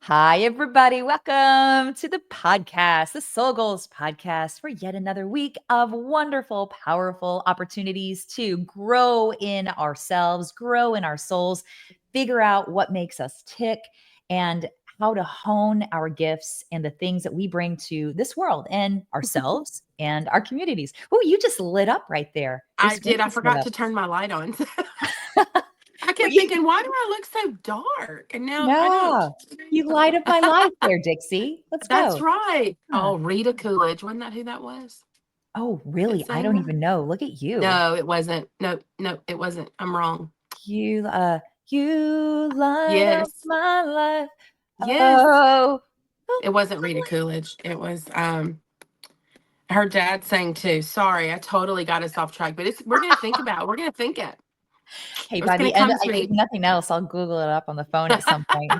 Hi, everybody. Welcome to the podcast, the Soul Goals podcast, for yet another week of wonderful, powerful opportunities to grow in ourselves, grow in our souls, figure out what makes us tick, and how to hone our gifts and the things that we bring to this world and ourselves and our communities. Oh, you just lit up right there. Your I screen did. I just lit forgot up. to turn my light on. I Well, kept thinking, why do I look so dark? And now I yeah, don't. you light up my life there, Dixie. Let's That's go. right. Yeah. Oh, Rita Coolidge. Wasn't that who that was? Oh, That really? I sang don't that? even know. Look at you. No, it wasn't. No, no, it wasn't. I'm wrong. You light up Yes. my life. Yes. Oh, It wasn't Rita Coolidge. It was her dad sang too. Sorry, I totally got us off track. But we're gonna think it. hey, It's by gonna the end, come to if me. nothing else, I'll Google it up on the phone at some point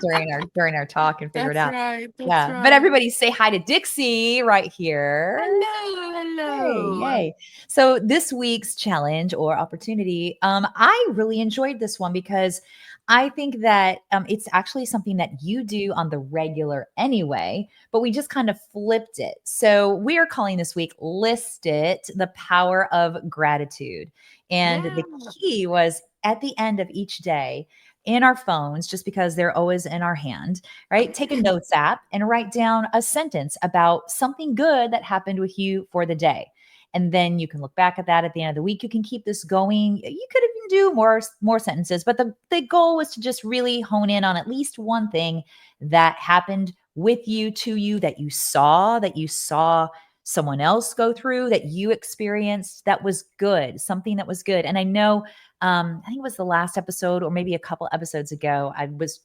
during our talk and figure it That's out. right. That's Yeah, but right. everybody say hi to Dixie right here. Hello, Hey, hello. yay. So this week's challenge or opportunity, I really enjoyed this one because I think that it's actually something that you do on the regular anyway, but we just kind of flipped it. So we are calling this week List It, the Power of Gratitude. And Yeah. the key was at the end of each day in our phones, just because they're always in our hand, right? Take a notes app and write down a sentence about something good that happened with you for the day. And then you can look back at that at the end of the week. You can keep this going. You could even do more sentences, but the goal was to just really hone in on at least one thing that happened with you, to you, that you saw someone else go through, that you experienced, that was good, something that was good. And I know I think it was the last episode or maybe a couple episodes ago.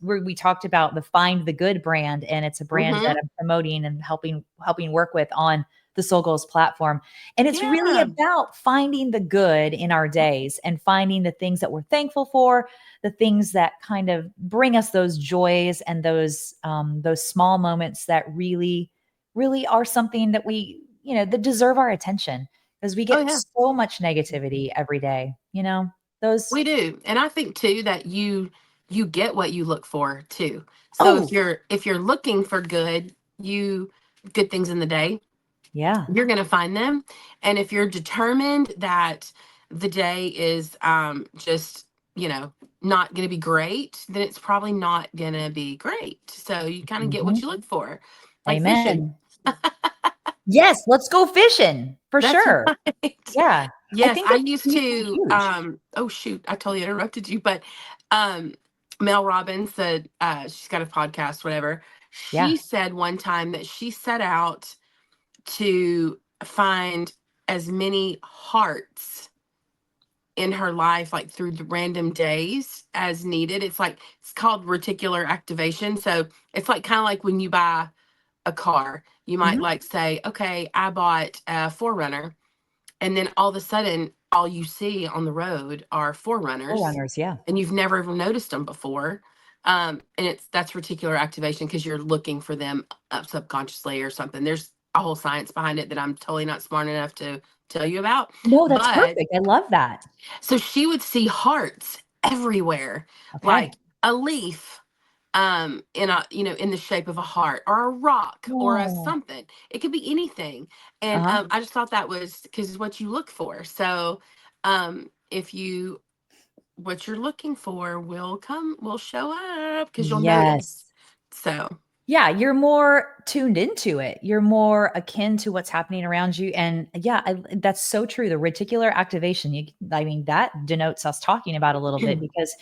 We talked about the Find the Good brand, and it's a brand that Mm-hmm. I'm promoting and helping work with on the Soul Goals platform. And it's really Yeah. about finding the good in our days and finding the things that we're thankful for, the things that kind of bring us those joys and those small moments that really are something that that deserve our attention, because we Oh get yeah. so much negativity every day, those. We do. And I think too that you get what you look for too. So Oh, if you're looking for good things in the day, yeah. you're going to find them. And if you're determined that the day is just, you know, not going to be great, then it's probably not going to be great. So you kind of get what Mhm. you look for. Like fishing. Amen. Yes, let's go fishing for That's sure. right. Yeah. I Yes, think I that's used to huge. oh shoot, I totally interrupted you, but um Mel Robbins said she's got a podcast, whatever. Yeah. She said one time that she set out to find as many hearts in her life, like through the random days as needed. It's called reticular activation. So it's like kind of like when you buy a car, you might Mhm. like say, okay, I bought a Forerunner, and then all of a sudden all you see on the road are forerunners, Forerunners, yeah. and you've never even noticed them before. And that's reticular activation because you're looking for them subconsciously or something. There's a whole science behind it that I'm totally not smart enough to tell you about. No, that's But perfect. I love that. so she would see hearts everywhere, Okay. like a leaf in a in the shape of a heart, or a rock, or a Oh. something. It could be anything. And Uh-huh. I just thought that was because what you look for. So if you what you're looking for will show up because you'll notice. Yes. So Yeah, you're more tuned into it. You're more akin to what's happening around you. And yeah, that's so true. The reticular activation, I mean, that denotes us talking about a little bit, because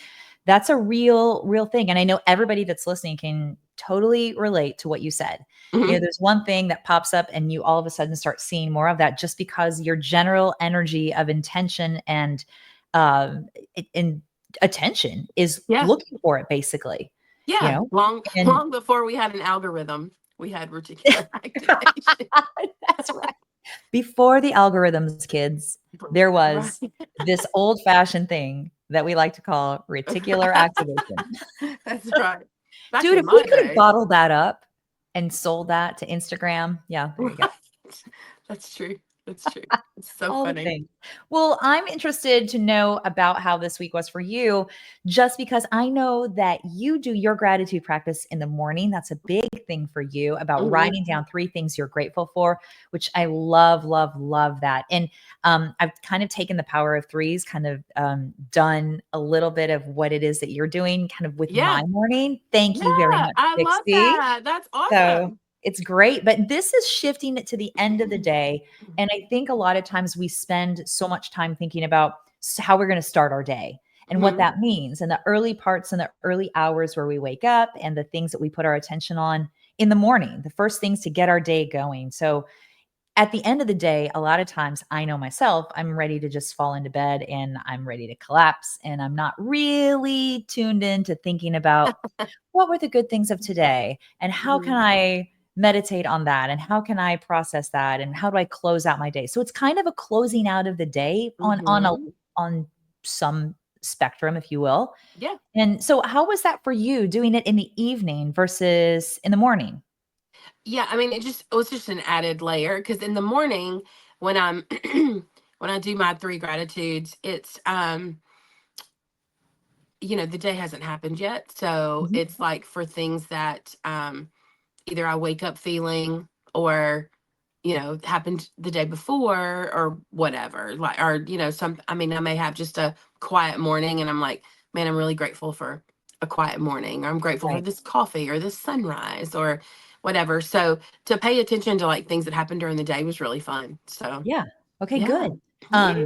that's a real thing. And I know everybody that's listening can totally relate to what you said. mhm, There's one thing that pops up and you all of a sudden start seeing more of that, just because your general energy of intention and and attention is yeah. looking for it, basically, you Yeah, know? long And long before we had an algorithm, we had reticular activation. that's right. Before the algorithms, kids, there Right. was this old-fashioned thing that we like to call reticular activation. That's right. Back Dude, in if we my could have day. bottled that up and sold that to Instagram, yeah, there you go. Right. That's true. It's true. It's so All the funny. things. Well, I'm interested to know about how this week was for you, just because I know that you do your gratitude practice in the morning. That's a big thing for you about Mhm. writing down three things you're grateful for, which I love, love, love that. And I've kind of taken the power of threes, kind of done a little bit of what it is that you're doing kind of with Yeah. my morning. Thank you very Yeah, much, I love Dixie. that. That's So awesome. it's great, but this is shifting it to the end of the day. And I think a lot of times we spend so much time thinking about how we're going to start our day and what Mhm. that means, and the early parts and the early hours where we wake up and the things that we put our attention on in the morning, the first things to get our day going. So at the end of the day, a lot of times I know myself, I'm ready to just fall into bed and I'm ready to collapse. And I'm not really tuned into thinking about what were the good things of today and how can Mhm. I meditate on that and how can I process that and how do I close out my day? So it's kind of a closing out of the day Mhm. on some spectrum, if you will. Yeah. And so how was that for you doing it in the evening versus in the morning? Yeah, I mean, it was just an added layer because in the morning when I'm when I do my three gratitudes, it's the day hasn't happened yet. So Mhm. it's like for things that either I wake up feeling or happened the day before or whatever. Like or some I mean, I may have just a quiet morning and I'm like, man, I'm really grateful for a quiet morning. Or I'm grateful for Right. this coffee or this sunrise or whatever. So to pay attention to like things that happened during the day was really fun. So Yeah. Okay, yeah. good.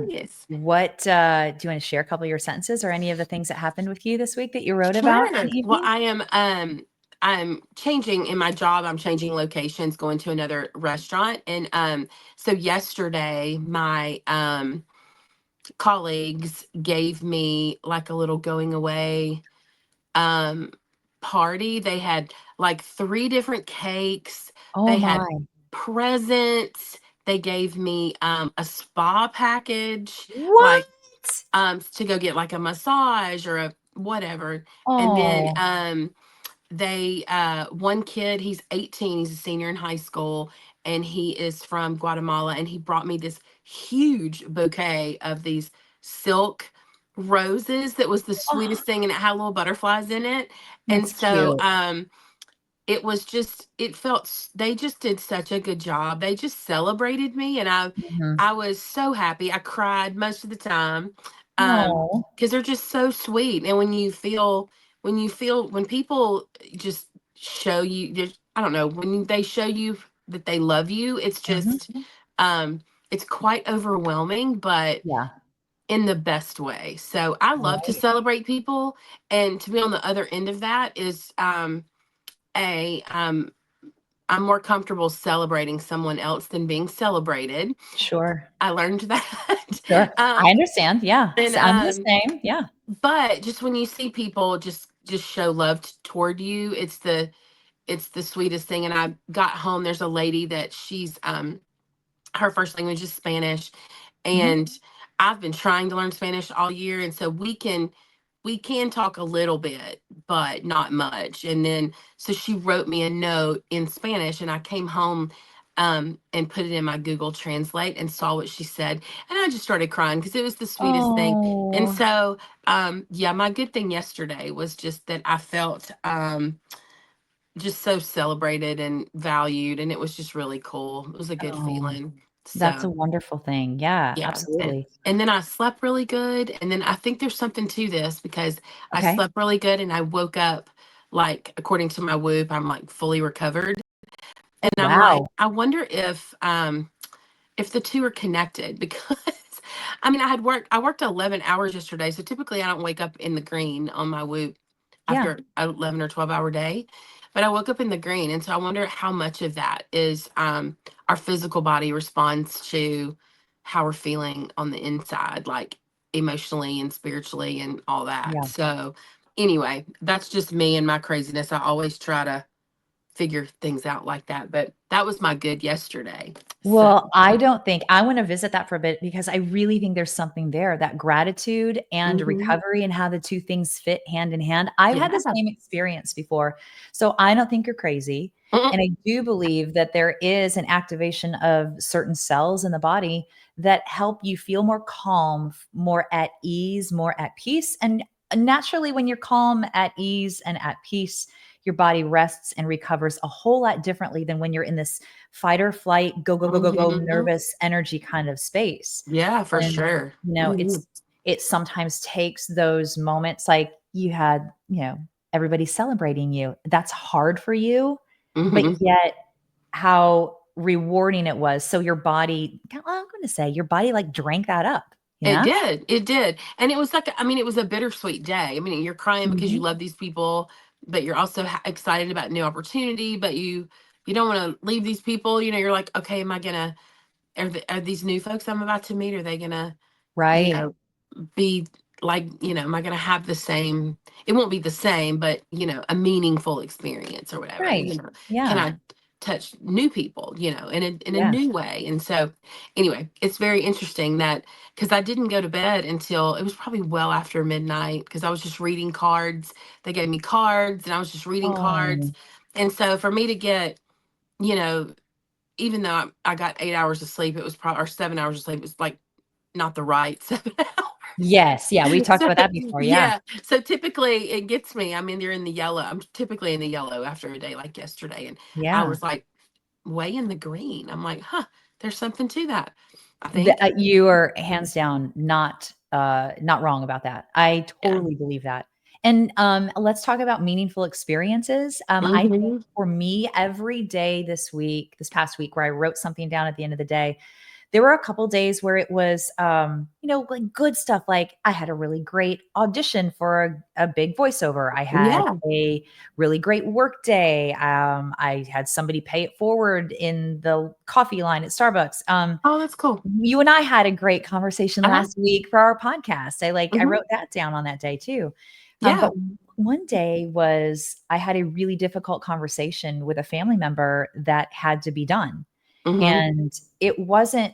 Yes. What do you want to share a couple of your sentences or any of the things that happened with you this week that you wrote about in Sure. the Well, evening? I'm changing in my job. I'm changing locations, going to another restaurant. And so yesterday my colleagues gave me like a little going away um party. They had like three different cakes. Oh They had my. presents. They gave me a spa package, What? like to go get like a massage or a whatever. And then Oh, they one kid, he's 18, he's a senior in high school, and he is from Guatemala, and he brought me this huge bouquet of these silk roses that was the oh, sweetest thing, and it had little butterflies in it. And that's so cute. it was just it felt they just did such a good job. They just celebrated me, and Mhm. I was so happy. I cried most of the time. Oh, Because they're just so sweet. And when people just show you I don't know, when they show you that they love you, it's mhm. just it's quite overwhelming, but Yeah, in the best way. So I love to right. celebrate people, and to be on the other end of that is a I'm more comfortable celebrating someone else than being celebrated. Sure, I learned that. sure. I understand, yeah. And I'm the same, yeah. but just when you see people just show love toward you, it's the sweetest thing. And I got home, there's a lady that she's her first language is Spanish, Mhm. and I've been trying to learn Spanish all year, and so we can talk a little bit, but not much. And then so she wrote me a note in Spanish, and I came home and put it in my Google Translate and saw what she said, and I just started crying because it was the sweetest thing. And Oh, so yeah, my good thing yesterday was just that I felt just so celebrated and valued, and it was just really cool. It was a good oh, feeling. that's a So wonderful thing. Yeah, yeah, absolutely. and then I slept really good, and then I think there's something to this because I Okay. slept really good and I woke up like according to my Whoop, I'm like fully recovered. Oh, And I'm like, wow. I wonder if the two are connected because I mean I worked 11 hours yesterday, so typically I don't wake up in the green on my Whoop Yeah, after a 11 or 12-hour day, but I woke up in the green. And so I wonder how much of that is our physical body responds to how we're feeling on the inside, like emotionally and spiritually and all that. yeah. So anyway, that's just me and my craziness. I always try to figure things out like that. But that was my good yesterday. So, Well, I don't think I wanna visit that for a bit because I really think there's something there, that gratitude and mhm. recovery and how the 2 things fit hand in hand. I've had the Yeah. same experience before, so I don't think you're crazy, Mm-mm. and I do believe that there is an activation of certain cells in the body that help you feel more calm, more at ease, more at peace, and naturally, when you're calm, at ease, and at peace, your body rests and recovers a whole lot differently than when you're in this fight or flight, go, go, go, go, go, Mhm. nervous energy kind of space. Yeah, for And, sure. it's Mhm. it sometimes takes those moments like you had, everybody celebrating you. That's hard for you, but Mhm. yet how rewarding it was. So your body, well, I'm gonna say your body like drank that up, you It know? did, it did, and it was like, I mean, it was a bittersweet day. I mean, you're crying because you Mhm. love these people, but you're also excited about new opportunity, but you don't wanna leave these people, you're like, "Okay, am I gonna are these new folks I'm about to meet, are they gonna, you Right. know, be like, am I gonna have the same, it won't be the same, but a meaningful experience or whatever, Right. can Yeah. I touch new people, in a Yeah. new way. And so anyway, it's very interesting that because I didn't go to bed until it was probably well after midnight because I was just reading cards. They gave me cards and I was just reading cards. Oh, And so for me to get, you know, even though I got 8 hours of sleep, it was probably or 7 hours of sleep, it was like not the right 7 hours. yes. Yeah, we talked So about that before. Yeah. yeah, so typically it gets me. I'm either in the yellow. I'm typically in the yellow after a day like yesterday, and I Yeah. was like way in the green. I'm like, huh, there's something to that. I The think. you are hands down not wrong about that. I Yeah. totally believe that. And, let's talk about meaningful experiences. I think Hmm. for me, every day this past week, where I wrote something down at the end of the day, there were a couple days where it was, like good stuff. Like I had a really great audition for a big voiceover. I had Yeah. a really great work day. I had somebody pay it forward in the coffee line at Starbucks. Oh, that's cool. You and I had a great conversation Uh-huh. last week for our podcast. I Hmm. wrote that down on that day too. Yeah. But one day was I had a really difficult conversation with a family member that had to be done. Hmm. And it wasn't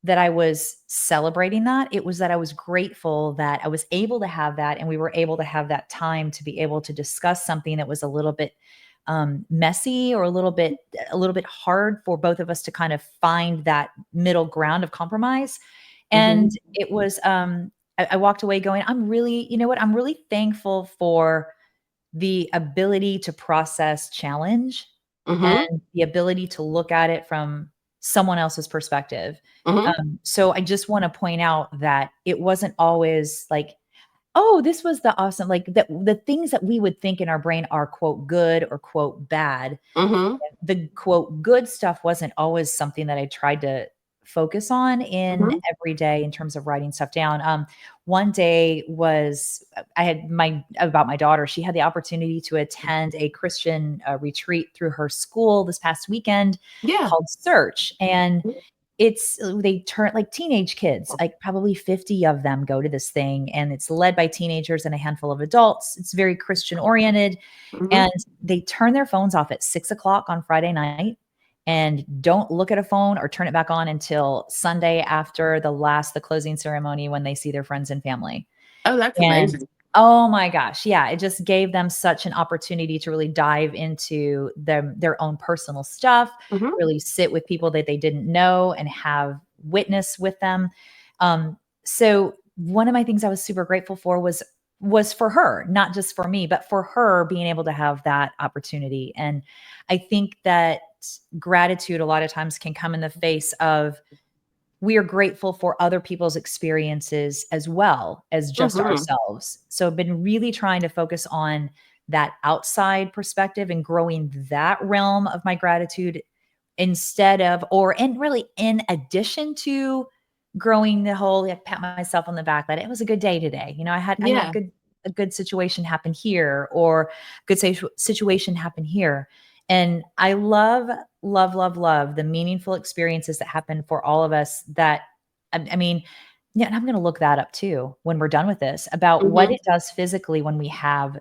that I was celebrating that, it was that I was grateful that I was able to have that, and we were able to have that time to be able to discuss something that was a little bit, messy or a little bit hard for both of us to kind of find that middle ground of compromise, and Hmm. it was, I walked away going, "I'm really, you know what? I'm really thankful for the ability to process challenge Hmm. and the ability to look at it from someone else's perspective." Hmm. So I just wanna point out that it wasn't always like, "Oh, this was the awesome," like, the things that we would think in our brain are, quote, "good" or, quote, "bad," Hmm. the quote good stuff wasn't always something that I tried to focus on in Hmm. every day in terms of writing stuff down. One day was I had my about my daughter. She had the opportunity to attend a Christian retreat through her school this past weekend Yeah. called Search, and they turn like teenage kids, like probably 50 of them go to this thing, and it's led by teenagers and a handful of adults. It's very Christian oriented, Hmm. and they turn their phones off at 6 o'clock on Friday night and don't look at a phone or turn it back on until Sunday after the closing ceremony when they see their friends and family. Oh, that's And amazing. oh my gosh, yeah, it just gave them such an opportunity to really dive into their own personal stuff, Hmm. really sit with people that they didn't know and have witness with them. Um, so one of my things I was super grateful for was for her, not just for me, but for her being able to have that opportunity. And I think that gratitude a lot of times can come in the face of we are grateful for other people's experiences as well as just Hmm. ourselves. So I've been really trying to focus on that outside perspective and growing that realm of my gratitude instead of or and really in addition to growing the whole like, pat myself on the back that it was a good day today. I had Yeah. a good situation happen here or good situation happen here. And I love, love, love, love the meaningful experiences that happen for all of us that I mean, yeah, and I'm going to look that up too when we're done with this about what Hmm. it does physically when we have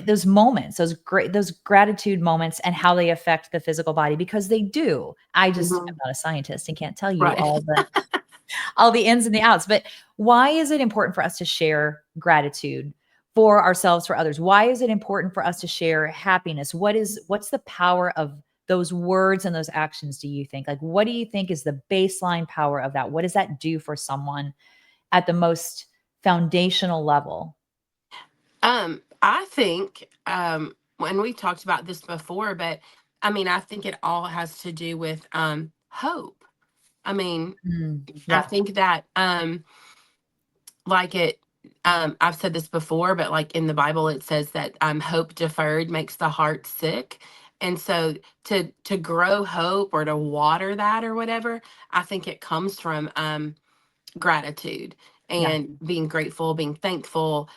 those moments, those gratitude moments, and how they affect the physical body, because they do. I just am Mhm. not a scientist and can't tell you Right. all the ins and the outs. But why is it important for us to share gratitude for ourselves, for others? Why is it important for us to share happiness? What's the power of those words and those actions, do you think? Like, what do you think is the baseline power of that? What does that do for someone at the most foundational level? I think, and we've talked about this before, but I mean, I think it all has to do with hope. I mean, Mm, I yep. think that like it I've said this before, but like in the Bible it says that hope deferred makes the heart sick. And so to grow hope or to water that or whatever, I think it comes from gratitude Yeah. and being grateful, being thankful,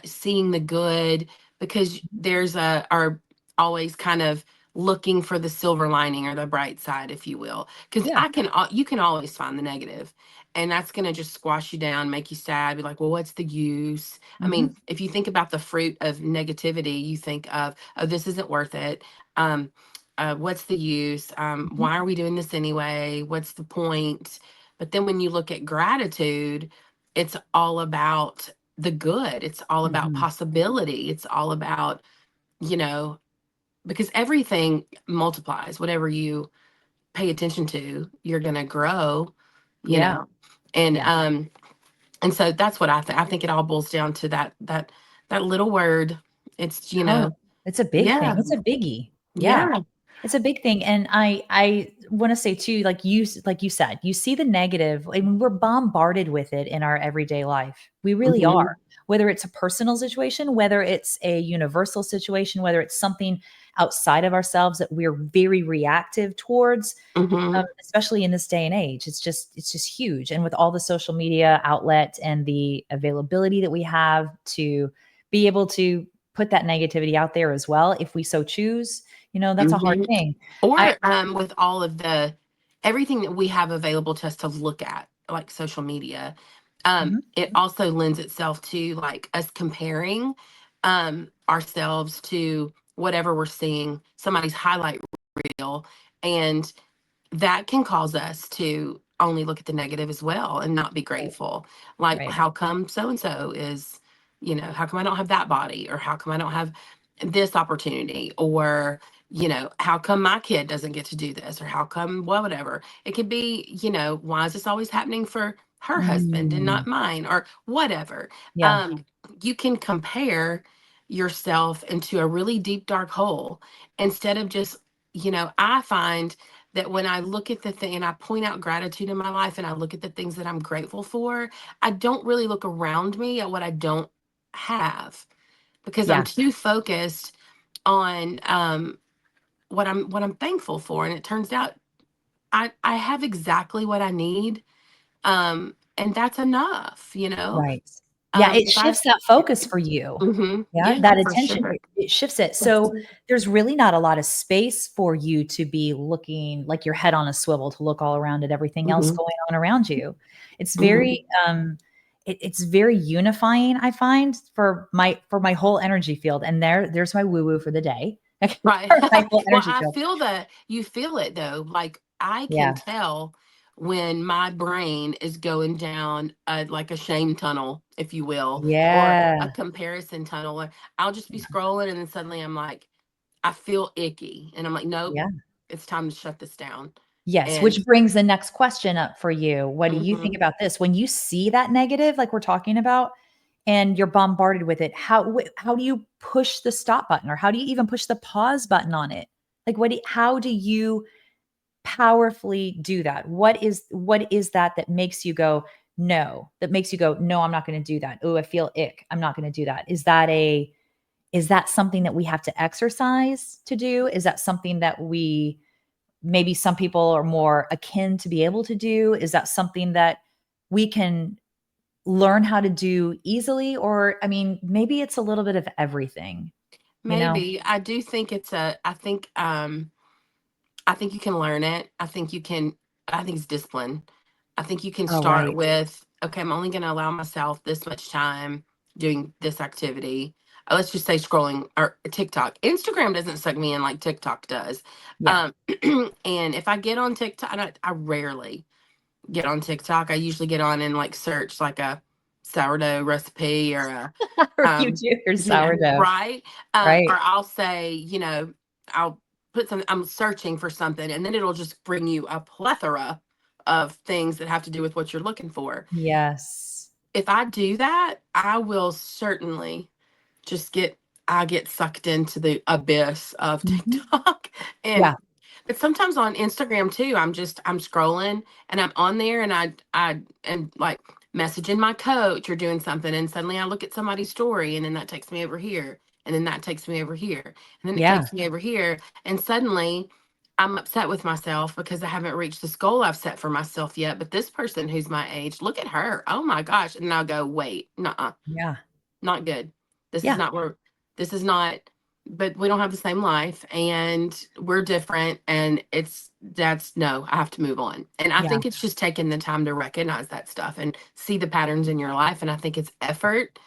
seeing the good, because Mhm. there's a are always kind of looking for the silver lining or the bright side, if you will. Because Yeah. you can always find the negative, and that's going to just squash you down, make you sad, be like, well, what's the use? I Mhm. mean, if you think about the fruit of negativity, you think of, oh, this isn't worth it. Um, what's the use? Mhm. Why are we doing this anyway? What's the point? But then when you look at gratitude, it's all about the good. It's all about Mhm. possibility. It's all about, you know, because everything multiplies. Whatever you pay attention to, you're going to grow, you Yeah. know. And Yeah. and so that's what I think it all boils down to that little word. It's, Hope. It's a big thing. yeah. It's a biggie. Yeah. Yeah. It's a big thing. And I want to say too, like you said, you see the negative. I mean, we're bombarded with it in our everyday life. We really are. Mhm. Whether it's a personal situation, whether it's a universal situation, whether it's something outside of ourselves that we're very reactive towards, Mhm. especially in this day and age. It's just huge. And with all the social media outlets and the availability that we have to be able to put that negativity out there as well, if we so choose, that's a hard Mhm. thing. I Or with all of the everything that we have available to us to look at, like social media, Mhm. it also lends itself to like us comparing ourselves to whatever we're seeing, somebody's highlight reel, and that can cause us to only look at the negative as well and not be Right, grateful. Like, right. how come so and so is, how come I don't have that body? Or how come I don't have this opportunity? Or, how come my kid doesn't get to do this? Or how come, well, whatever. It could be, why is this always happening for her husband and Mm, not mine? Or whatever. yeah, Um, you can compare yourself into a really deep, dark hole instead of just, I find that when I look at the thing and I point out gratitude in my life and I look at the things that I'm grateful for, I don't really look around me at what I don't have because I'm yeah, too focused on what I'm thankful for. And it turns out I have exactly what I need. And that's enough, right. Yeah, it if I shifts that focus for you. Yeah, yeah, that for attention, sure. it shifts it. So there's really not a lot of space for you to be looking like your head on a swivel, to look all around at everything else Hmm. going on around you. It's very Hmm. it's very unifying, I find, for my whole energy field. And there's my woo woo for the day. Right. For my whole Well, energy field. you feel it though. Like I can Yeah. tell when my brain is going down like a shame tunnel, if you will, or a Yeah. comparison tunnel. Or I'll just be scrolling and then suddenly I'm like, I feel icky. And I'm like, nope, Yeah. it's time to shut this down. Yes, And which brings the next question up for you. What do you think mhm, about this? When you see that negative, like we're talking about, and you're bombarded with it, how do you push the stop button, or how do you even push the pause button on it? Like how do you powerfully do that? What is that makes you go no? That makes you go no, I'm not going to do that. Oh, I feel ick. I'm not going to do that. Is that something that we have to exercise to do? Is that something that we maybe some people are more akin to be able to do? Is that something that we can learn how to do easily? Or, I mean, maybe it's a little bit of everything, you know? maybe I do think I think you can learn it. I think it's discipline. I think you can Oh, start right. with, okay, I'm only going to allow myself this much time doing this activity. let's just say scrolling or TikTok. Instagram doesn't suck me in like TikTok does. Yeah. Um, and if I get on TikTok, and I rarely get on TikTok. I usually get on and like search like a sourdough recipe or a Or you um do your yeah, sourdough, right. right? Or I'll say, I'll put some I'm searching for something and then it'll just bring you a plethora of things that have to do with what you're looking for. Yes. If I do that, I will certainly just I get sucked into the abyss of Mhm. TikTok. And Yeah. but sometimes on Instagram too, I'm scrolling and I'm on there and I am like messaging my coach or doing something and suddenly I look at somebody's story and then that takes me over here and then that takes me over here and then it Yeah. takes me over here and suddenly I'm upset with myself because I haven't reached this goal I've set for myself yet. But this person who's my age, look at her. Oh my gosh. And I'll go, wait, nuh-uh, Yeah. not good. This is Yeah. not where this is not, but we don't have the same life and we're different. And that's no, I have to move on. And I Yeah. think it's just taking the time to recognize that stuff and see the patterns in your life. And I think it's effort.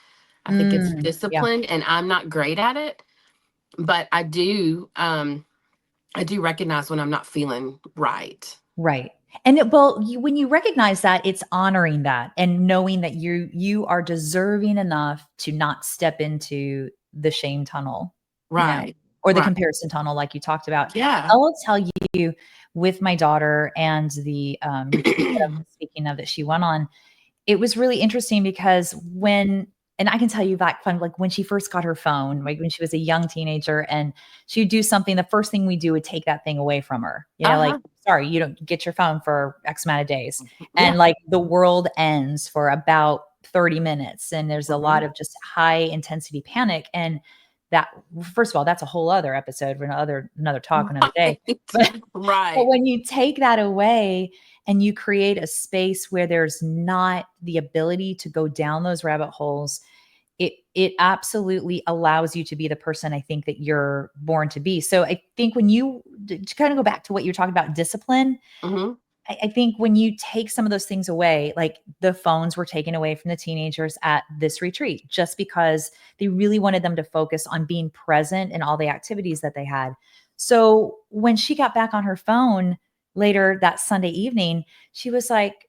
I think it's Yeah. discipline and I'm not great at it, but I do recognize when I'm not feeling right. Right. And when you recognize that, it's honoring that and knowing that you are deserving enough to not step into the shame tunnel, Right. or the Right. comparison tunnel, like you talked about. I Yeah. will tell you, with my daughter and the retreat that I was speaking of that she went on, it was really interesting because and I can tell you back from like when she first got her phone, like when she was a young teenager and she'd do something, the first thing we do would take that thing away from her. Like, Uh-huh. sorry, you don't get your phone for X amount of days. Yeah. And like the world ends for about 30 minutes. And there's a lot Hmm. of just high intensity panic. And that, first of all, that's a whole other episode for another talk, another day. Right. But Right. when you take that away and you create a space where there's not the ability to go down those rabbit holes, it absolutely allows you to be the person I think that you're born to be. So I think when to kind of go back to what you're talking about, discipline, Hmm. I think when you take some of those things away, like the phones were taken away from the teenagers at this retreat, just because they really wanted them to focus on being present in all the activities that they had. So when she got back on her phone later that Sunday evening, she was like,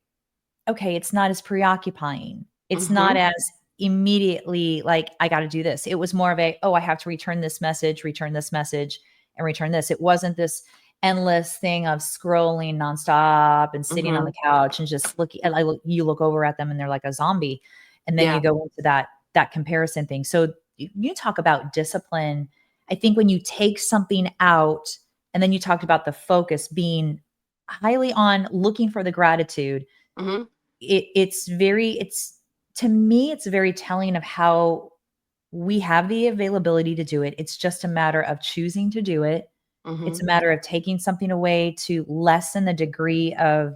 okay, it's not as preoccupying. It's not Hmm. as immediately like, I got to do this. It was more of a, oh, I have to return this message, and return this. It wasn't this endless thing of scrolling nonstop and sitting on the Hmm. couch and just looking. And you look over at them and they're like a zombie. And then you Yeah. go into that comparison thing. So you talk about discipline. I think when you take something out, and then you talked about the focus being highly on looking for the gratitude, Hmm. it's to me it's very telling of how we have the availability to do it. It's just a matter of choosing to do it. It's Hmm. a matter of taking something away to lessen the degree of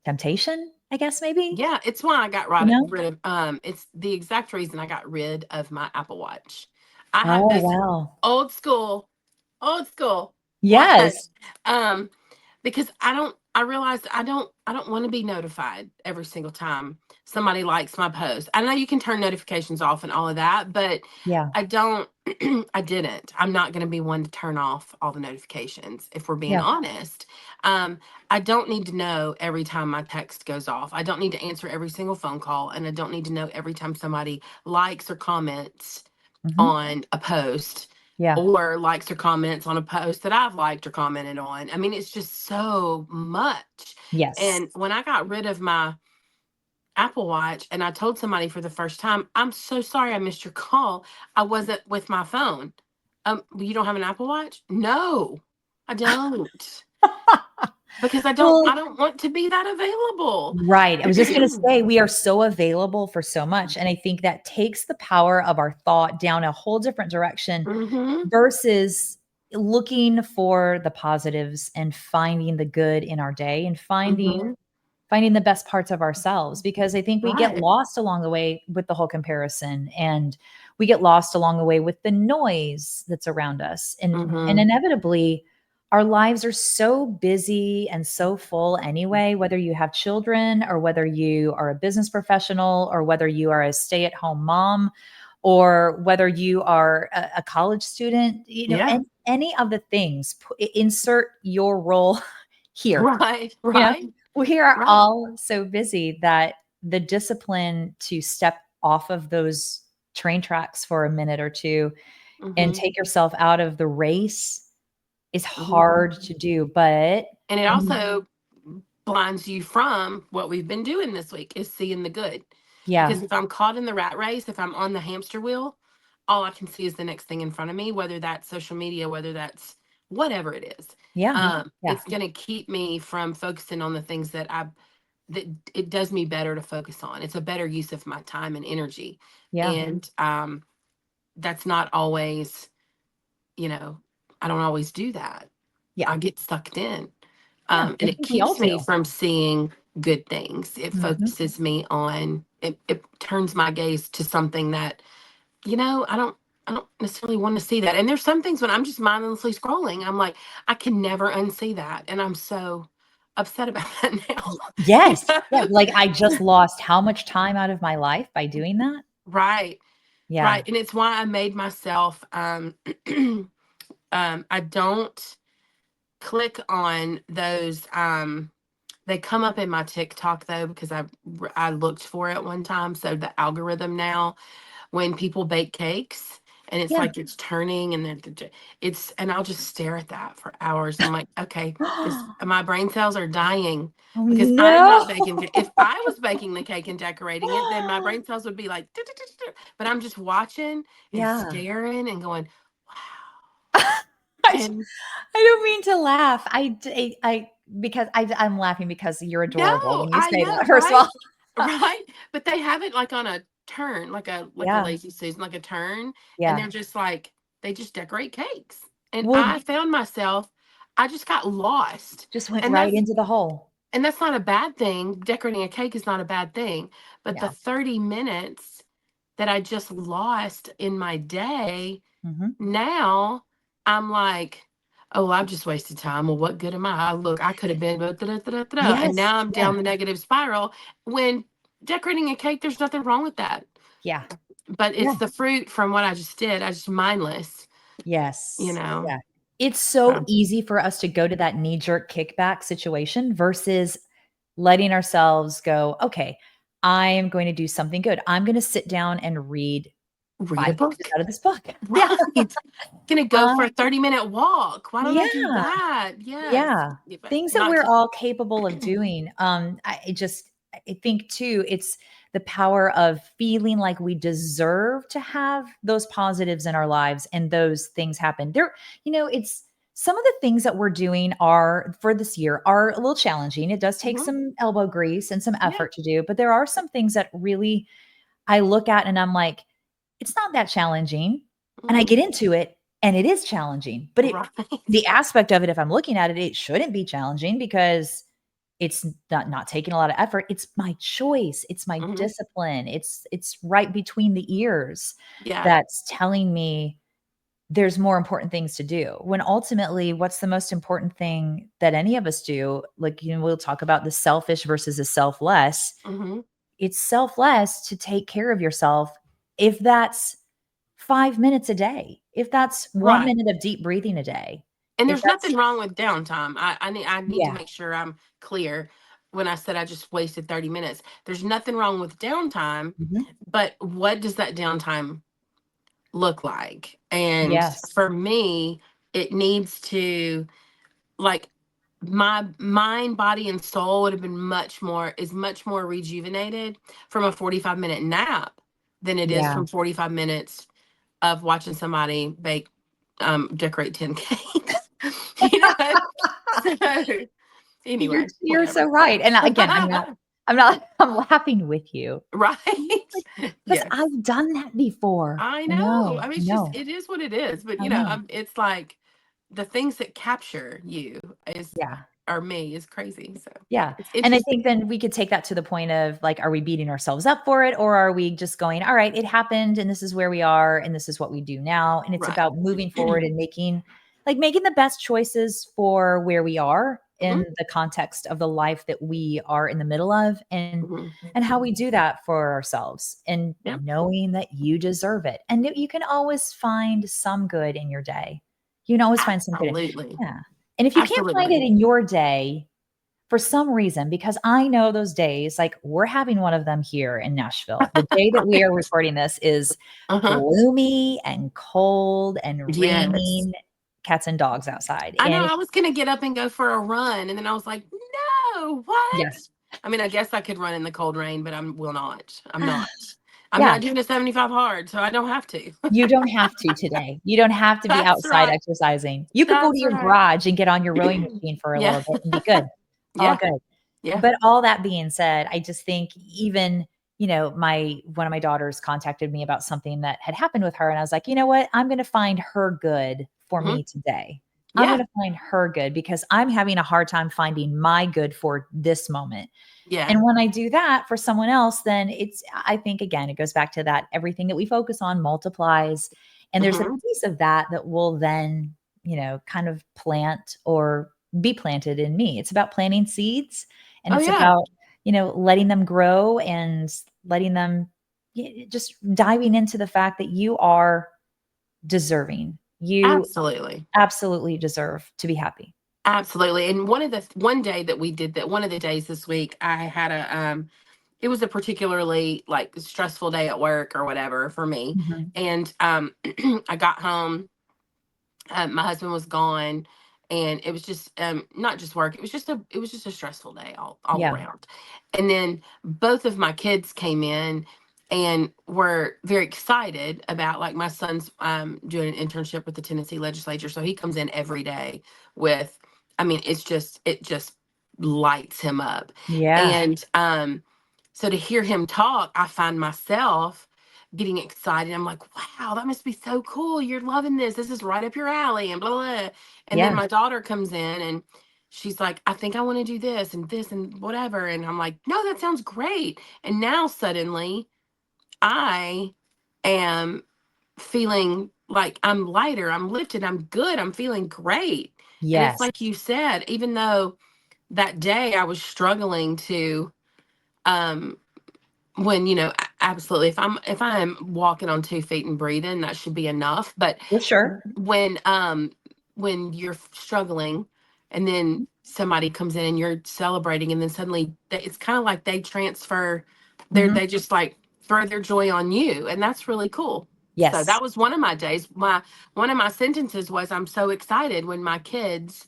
temptation, I guess, maybe. Yeah, it's why I got You know? rid of it's the exact reason I got rid of my Apple Watch. I have Oh, this wow. old school old school watch. Yes. Um because I realized I don't want to be notified every single time somebody likes my post. I know you can turn notifications off and all of that, but Yeah. I don't I didn't. I'm not going to be one to turn off all the notifications if we're being Yeah. honest. Um I don't need to know every time my text goes off. I don't need to answer every single phone call and I don't need to know every time somebody likes or comments Mhm. on a post Yeah. or likes or comments on a post that I've liked or commented on. I mean, it's just so much. Yes. And when I got rid of my Apple Watch and I told somebody for the first time, I'm so sorry I missed your call. I wasn't with my phone. You don't have an Apple Watch? No, I don't. Because Well, I don't want to be that available. right. I was just going to say, we are so available for so much. And I think that takes the power of our thought down a whole different direction Hmm. versus looking for the positives and finding the good in our day and Hmm. finding the best parts of ourselves, because I think we get Right. lost along the way with the whole comparison, and we get lost along the way with the noise that's around us, and Hmm. inevitably our lives are so busy and so full anyway, whether you have children or whether you are a business professional or whether you are a stay-at-home mom or whether you are a college student, Yeah. any of the things, insert your role here. Right. You know, Right. we are Right. all so busy that the discipline to step off of those train tracks for a minute or two and Hmm. take yourself out of the race is Hmm. hard to do. But And it when you, also blinds you from what we've been doing this week is seeing the good. yeah, Because if I'm caught in the rat race, if I'm on the hamster wheel, all I can see is the next thing in front of me, whether that's social media, whether that's whatever it is. yeah, yeah, It's going to keep me from focusing on the things that it does me better to focus on. It's a better use of my time and energy. yeah, And that's not always, you know, I don't always do that. yeah, I get sucked in. yeah. And I it think we all keeps me do. from seeing good things. It Mhm. focuses me on it turns my gaze to something that, I don't necessarily want to see that. And there's some things when I'm just mindlessly scrolling, I'm like, I can never unsee that. And I'm so upset about that now. You Yes. Yeah, know? like, I just lost how much time out of my life by doing that? Right. Yeah. Right. And it's why I made myself I don't click on those they come up in my TikTok though because I looked for it one time. So the algorithm now, when people bake cakes and it's Yeah. like it's turning and then it's and I'll just stare at that for hours. I'm like, okay, this my brain cells are dying Oh, because I'm no. not baking. If I was baking the cake and decorating it, then my brain cells would be like, "Duh, duh, duh, duh, duh." But I'm just watching and Yeah. staring and going, wow. I And I don't mean to laugh. I because I'm laughing because you're adorable no, when you I say that, know, first of right? all. Right? But they have it like on a turn, like a Yeah. lazy Susan, like a turn, and Yeah. they're just like they just decorate cakes. And Would I found myself, I just got lost. just went And right that's into the hole. and that's not a bad thing. Decorating a cake is not a bad thing. But the Yeah. 30 minutes that I just lost in my day, Mhm. now I'm like, oh, I've just wasted time. Well, what good am I? Look, I could have been, da, da, da, da, da, and Yes. now I'm Yeah. down the negative spiral. When decorating a cake, there's nothing wrong with that. Yeah. But Yeah. it's the fruit from what I just did. I just mindless, you Yes. know. Yeah. It's so So, easy for us to go to that knee-jerk kickback situation versus letting ourselves go, "Okay, I am going to do something good. I'm gonna sit down and read read 5 a pages book. out of this book." Yeah. Right. Gonna go for Uh, a 30-minute walk. Why don't I do yeah. that? Yes. Yeah. Yeah, but Things that not we're to all capable of doing. I think too, it's the power of feeling like we deserve to have those positives in our lives and those things happen. It's some of the things that we're doing are for this year are a little challenging. It does take Mhm. some elbow grease and some Yeah. effort to do, but there are some things that really I look at and I'm like, it's not that challenging. And I Mhm. get into it and it is challenging. But Right. the aspect of it, if I'm looking at it, it shouldn't be challenging because it's not taking a lot of effort. It's my choice. It's my Mhm. discipline. It's right between the ears Yeah. that's telling me there's more important things to do. When ultimately, what's the most important thing that any of us do? Like, we'll talk about the selfish versus the selfless. Mhm. It's selfless to take care of yourself if that's 5 minutes a day, if that's 1 Right. minute of deep breathing a day, And if there's that's nothing wrong with downtime. I need to yeah, make sure I'm clear when I said I just wasted 30 minutes. There's nothing wrong with downtime, mhm, but what does that downtime look like? And yes, for me, it needs to, like, my mind, body, and soul would have been much more rejuvenated from a 45-minute nap than it is yeah. from 45 minutes of watching somebody decorate 10 cakes. You know what? So You're anyway, you're so whatever. right, and again, I'm not I'm laughing with you. Right? Because Yes. I've done that before. I I know. know, I mean, I know, it is what it is. But I know. it's like the things that capture you is Yeah. or me is crazy. So Yeah, it's and I interesting. think then we could take that to the point of, like, are we beating ourselves up for it, or are we just going, "All right, it happened, and this is where we are, and this is what we do now," and it's Right. about moving forward and making the best choices for where we are in the context of the life that we are in the middle of, Hmm. and how we do that for ourselves, and Yep. knowing that you deserve it, and that you can always find some good in your day. You can always find some good. Absolutely. Yeah. And if you can't find it Absolutely. in your day for some reason, because I know those days, like we're having one of them here in Nashville. The day that we are Right. recording this is Uh-huh. gloomy and cold and Yes. raining, cats and dogs outside. I know. And I was gonna get up and go for a run, and then I was like, no, what? yes. I mean, I guess I could run in the cold rain, but I will not. I'm not. I'm Yeah, not doing a 75 hard, so I don't have to. you don't have to today. You don't have to be That's outside right. exercising. You could go to That's your right. garage and get on your rowing machine for a Yeah. little bit and be good. All Yeah. good. Yeah. But all that being said, I just think even, my one of my daughters contacted me about something that had happened with her, and I was like, "You know what? I'm gonna find her good for Hmm. me today. I'm Yeah. gonna find her good because I'm having a hard time finding my good for this moment." Yeah. And when I do that for someone else, then I think again, it goes back to that everything that we focus on multiplies. And there's a Hmm. piece of that that will then, kind of plant or be planted in me. It's about planting seeds, and Oh it's yeah. about, letting them grow and letting them just diving into the fact that you are deserving. You Absolutely. absolutely deserve to be happy. Absolutely. And one day that we did that, one of the days this week, I had it was a particularly like stressful day at work or whatever for me. Mhm. And I got home, my husband was gone, and it was just not just work, it was just a stressful day all Yeah. around. And then both of my kids came in and were very excited about, like, my son's doing an internship with the Tennessee legislature, so he comes in every day with, I mean, it just lights him up. Yeah. And so to hear him talk, I find myself getting excited. I'm like, wow, that must be so cool. You're loving this. This is right up your alley, and blah, blah, blah. And then Yeah. my daughter comes in and she's like, I think I want to do this and whatever. And I'm like, no, that sounds great. And now suddenly I am feeling like I'm lighter, I'm lifted, I'm good, I'm feeling great. And it's Yes. like you said, even though that day I was struggling to, um, when, absolutely, if I'm walking on 2 feet and breathing, that should be enough. But For sure. when you're struggling, and then somebody comes in and you're celebrating, and then suddenly it's kind of like they transfer Mhm. they just like throw their joy on you, and that's really cool. So Yes. that was one of my days. My One of my sentences was, I'm so excited when my kids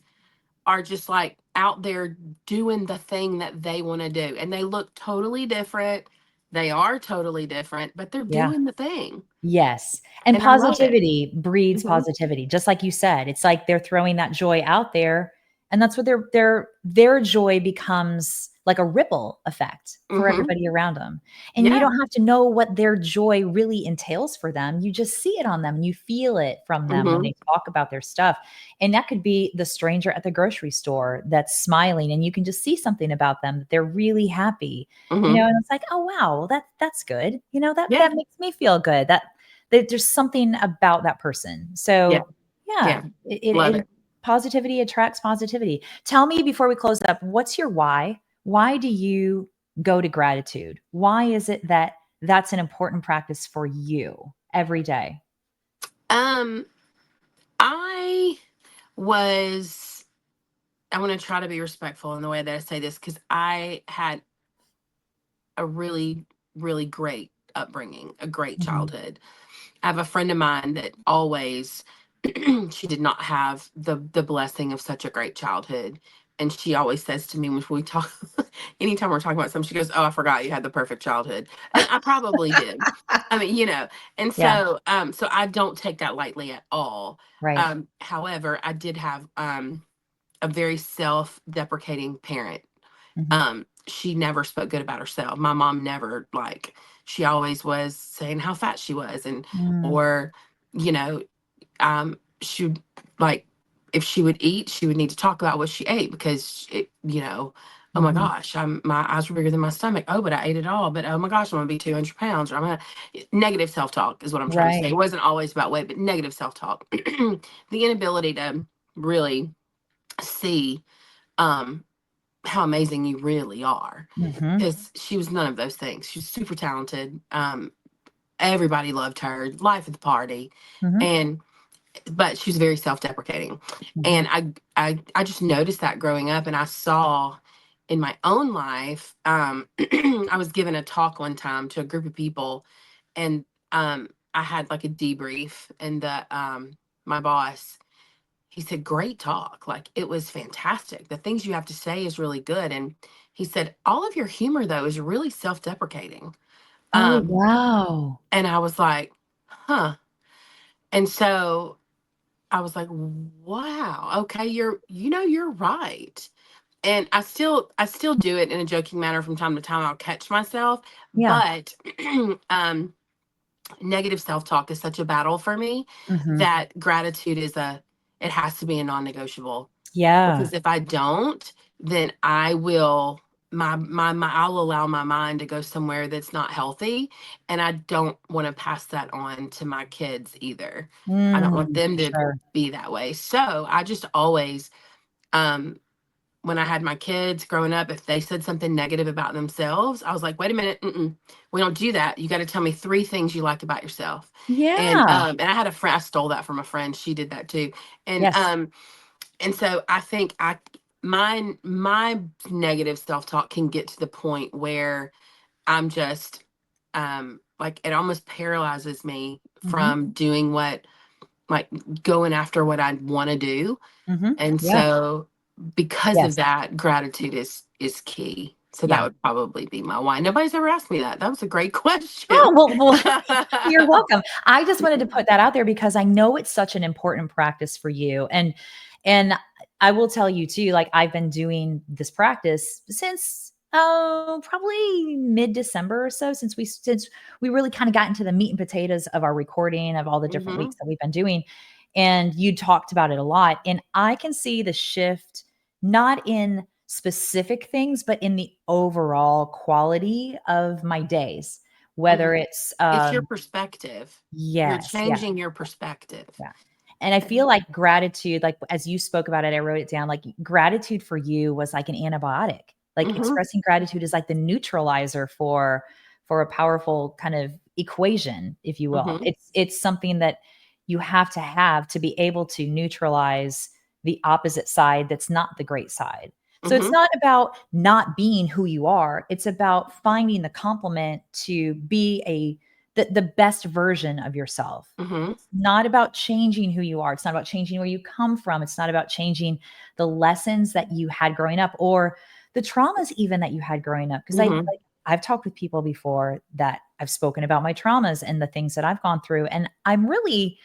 are just like out there doing the thing that they want to do. And they look totally different. They are totally different, but they're Yeah. doing the thing. Yes. And And I love it. positivity breeds Hmm. positivity, just like you said. It's like they're throwing that joy out there, and that's what their joy becomes like a ripple effect for Hmm. everybody around them. And you Yeah. don't have to know what their joy really entails for them. You just see it on them and you feel it from them when Hmm. they talk about their stuff. And that could be the stranger at the grocery store that's smiling, and you can just see something about them that they're really happy. Hmm. And it's like, "Oh wow, well, that's good." Yeah. That makes me feel good. There's something about that person. Yeah. So, yeah, Yeah. Love it it. positivity attracts positivity. Tell me before we close up, what's your why? Why do you go to gratitude? Why is it that that's an important practice for you every day? Um, I was, I want to try to be respectful in the way that I say this, because I had a really, really great upbringing, a great Mhm. childhood. I have a friend of mine that always she did not have the blessing of such a great childhood. And she always says to me when we talk, anytime we're talking about something, she goes, "Oh, I forgot you had the perfect childhood." And I probably did. I mean, and Yeah, so so I don't take that lightly at all. right. However, I did have a very self-deprecating parent. Mhm. She never spoke good about herself. My mom never, like, she always was saying how fat she was, and Mm, or you know she would, like, if she would eat, she would need to talk about what she ate, because oh my mhm. gosh, my eyes were bigger than my stomach. Oh, but I ate it all. But oh my gosh, I'm gonna be 200 pounds. Or I'm gonna, negative self talk is what I'm trying to say. Right. It wasn't always about weight, but negative self talk. The inability to really see um, how amazing you really are. Mhm. Because she was none of those things. She was super talented. Everybody loved her, life at the party, Mhm. and but she was very self-deprecating, and Mhm. I just noticed that growing up, and I saw in my own life. I was given a talk one time to a group of people, and I had like a debrief, and the my boss, he said, "Great talk, like it was fantastic. The things you have to say is really good." And he said, "All of your humor though is really self-deprecating." Oh, Um, wow. and I was like, "Huh." And so I was like, wow, okay, you're right. And I still do it in a joking manner from time to time. I'll catch myself, Yeah. but um negative self-talk is such a battle for me Mhm. that gratitude is a it has to be a non-negotiable. Yeah. Because if I don't, then I will I'll allow my mind to go somewhere that's not healthy, and I don't want to pass that on to my kids either. I don't want For them to sure. be that way. So I just always, um when I had my kids growing up, if they said something negative about themselves, I was like, wait a minute, we don't do that. You got to tell me three things you like about yourself. Yeah. And I had a friend, I stole that from a friend. She did that too. And Yes. so I think my negative self-talk can get to the point where I'm just like it almost paralyzes me Mhm. from doing what like going after what I want to do. Mhm. And Yeah. so because of Yes. that, gratitude is key. So that Yeah. would probably be my why. Nobody's ever asked me that. That was a great question. Oh, well, you're welcome. I just wanted to put that out there because I know it's such an important practice for you. And I will tell you too, like I've been doing this practice since probably mid-December or so, since we really kind of got into the meat and potatoes of our recording of all the different Hmm. weeks that we've been doing. And you talked about it a lot. And I can see the shift not in specific things, but in the overall quality of my days, Hmm. whether it's It's your perspective. You're yes, yeah, changing your perspective. yeah. And I feel like gratitude, like as you spoke about it, I wrote it down, like gratitude for you was like an antibiotic. Like Hmm. expressing gratitude is like the neutralizer for a powerful kind of equation, if you will. Hmm. It's something that you have to be able to neutralize the opposite side that's not the great side. So it's Hmm. not about not being who you are. It's about finding the complement to be the best version of yourself. Hmm. It's not about changing who you are. It's not about changing where you come from. It's not about changing the lessons that you had growing up or the traumas even that you had growing up. Because Hmm. I've talked with people before that I've spoken about my traumas and the things that I've gone through. And I'm really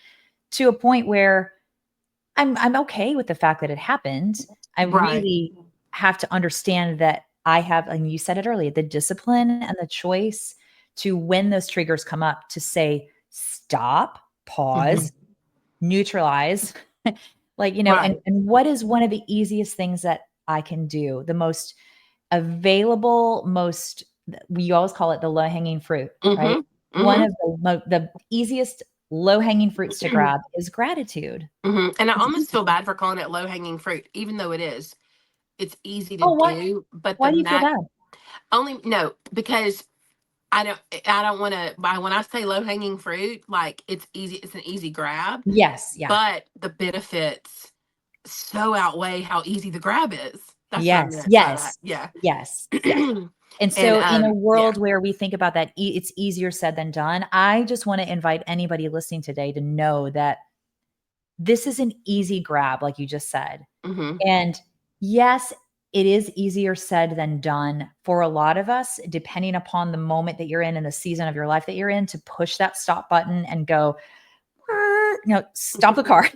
to a point where I'm okay with the fact that it happened. I Right. really have to understand that I have, and you said it earlier, the discipline and the choice to when those triggers come up to say, stop, Hmm. pause, neutralize. Like, and, Right. and what is one of the easiest things that I can do? The most available, most, we always call it the low hanging fruit, right? Hmm. One Hmm. of the easiest low hanging fruits to grab is gratitude. And I It's almost easy. feel bad for calling it low hanging fruit, even though it is. It's easy to Oh, what? do, but Why the do you feel mac bad? only no, because I don't want to by when I say low hanging fruit, like it's easy, it's an easy grab, Yes, yeah. but the benefits so outweigh how easy the grab is. That's what I Yes, meant by that. yes, Yeah. yes, yes. And And so in a yeah. world where we think about that, it's easier said than done. I just want to invite anybody listening today to know that this is an easy grab, like you just said. Mhm. And yes, it is easier said than done for a lot of us, depending upon the moment that you're in and the season of your life that you're in, to push that stop button and go, stop the car.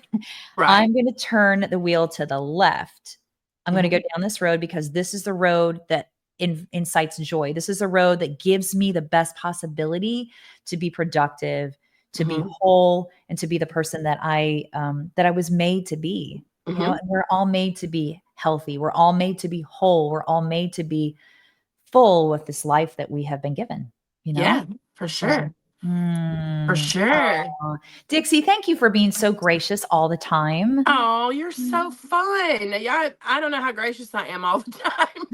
Right. I'm going to turn the wheel to the left. I'm going to go Mhm. down this road because this is the road that incites joy. This is a road that gives me the best possibility to be productive, to be Mhm. whole, and to be the person that I was made to be. Mhm. And we're all made to be healthy. We're all made to be whole. We're all made to be full with this life that we have been given. You know, Yeah, for so sure. For Mm. sure. Aw. Dixie, thank you for being so gracious all the time. Oh, you're so Mm. fun. Yeah, I don't know how gracious I am all the time,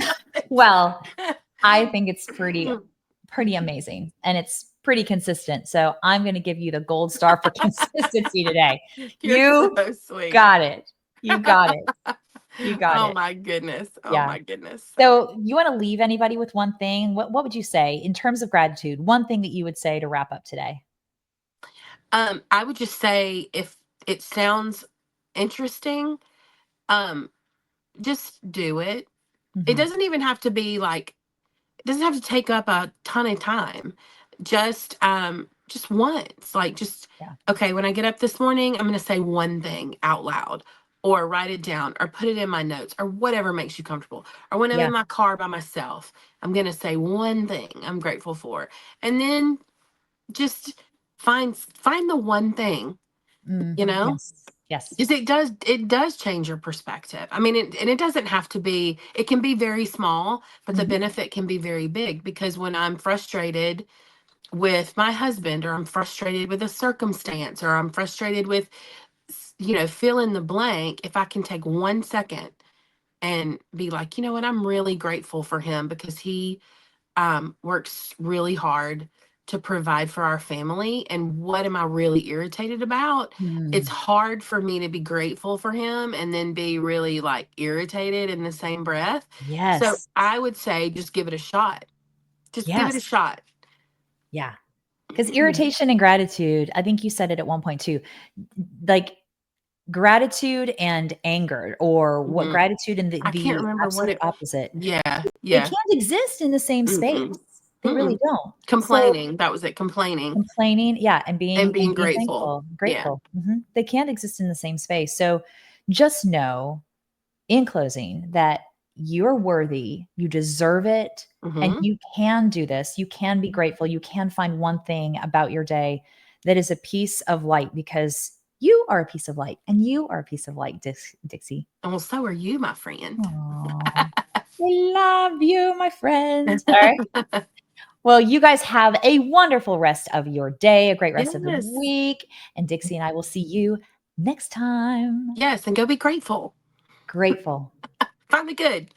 Well, but I think it's pretty amazing and it's pretty consistent. So I'm going to give you the gold star for consistency today. you're You so sweet. got it. You got it. You got Oh it. my goodness. Oh Yeah. my goodness. So you want to leave anybody with one thing? What would you say in terms of gratitude? One thing that you would say to wrap up today? I would just say if it sounds interesting, um, just do it. It Mhm. doesn't even have to be like it doesn't have to take up a ton of time. Just once. Like just Yeah. okay, when I get up this morning, I'm gonna say one thing out loud or write it down or put it in my notes or whatever makes you comfortable. Or when I'm Yeah. in my car by myself, I'm gonna say one thing I'm grateful for. And then just find the one thing, you know? Yes. Yes. Because it does change your perspective. I mean, and it doesn't have to be, it can be very small, but the Mhm. benefit can be very big because when I'm frustrated with my husband or I'm frustrated with a circumstance or I'm frustrated with fill in the blank, if I can take 1 second and be like, you know what, I'm really grateful for him because he works really hard to provide for our family. And what am I really irritated about? It's Mm. hard for me to be grateful for him and then be really like irritated in the same breath. So Yes. I would say just give it a shot. Just give it a Yes. shot. Yeah. Because irritation and gratitude, I think you said it at one point too. Like gratitude and anger, or what Mhm. gratitude and I can't the remember what absolute it. opposite. Yeah, They yeah. can't exist in the same space. Mm-mm. They really Mm-mm. don't. So Complaining. That was it. Complaining complaining, yeah, and and being being grateful. thankful, Yeah. grateful. They can't exist in the same space. So just know in closing that you're worthy, you deserve it, and Hmm. you can do this. You can be grateful. You can find one thing about your day that is a piece of light because you are a piece of light and you are a piece of light, Dixie. Well, so are you, my friend. Oh, I love you, my friend. All right. Well, you guys have a wonderful rest of your day, a great rest of the Yes. week. And Dixie and I will see you next time. Yes. And go be grateful. Grateful. Find the good.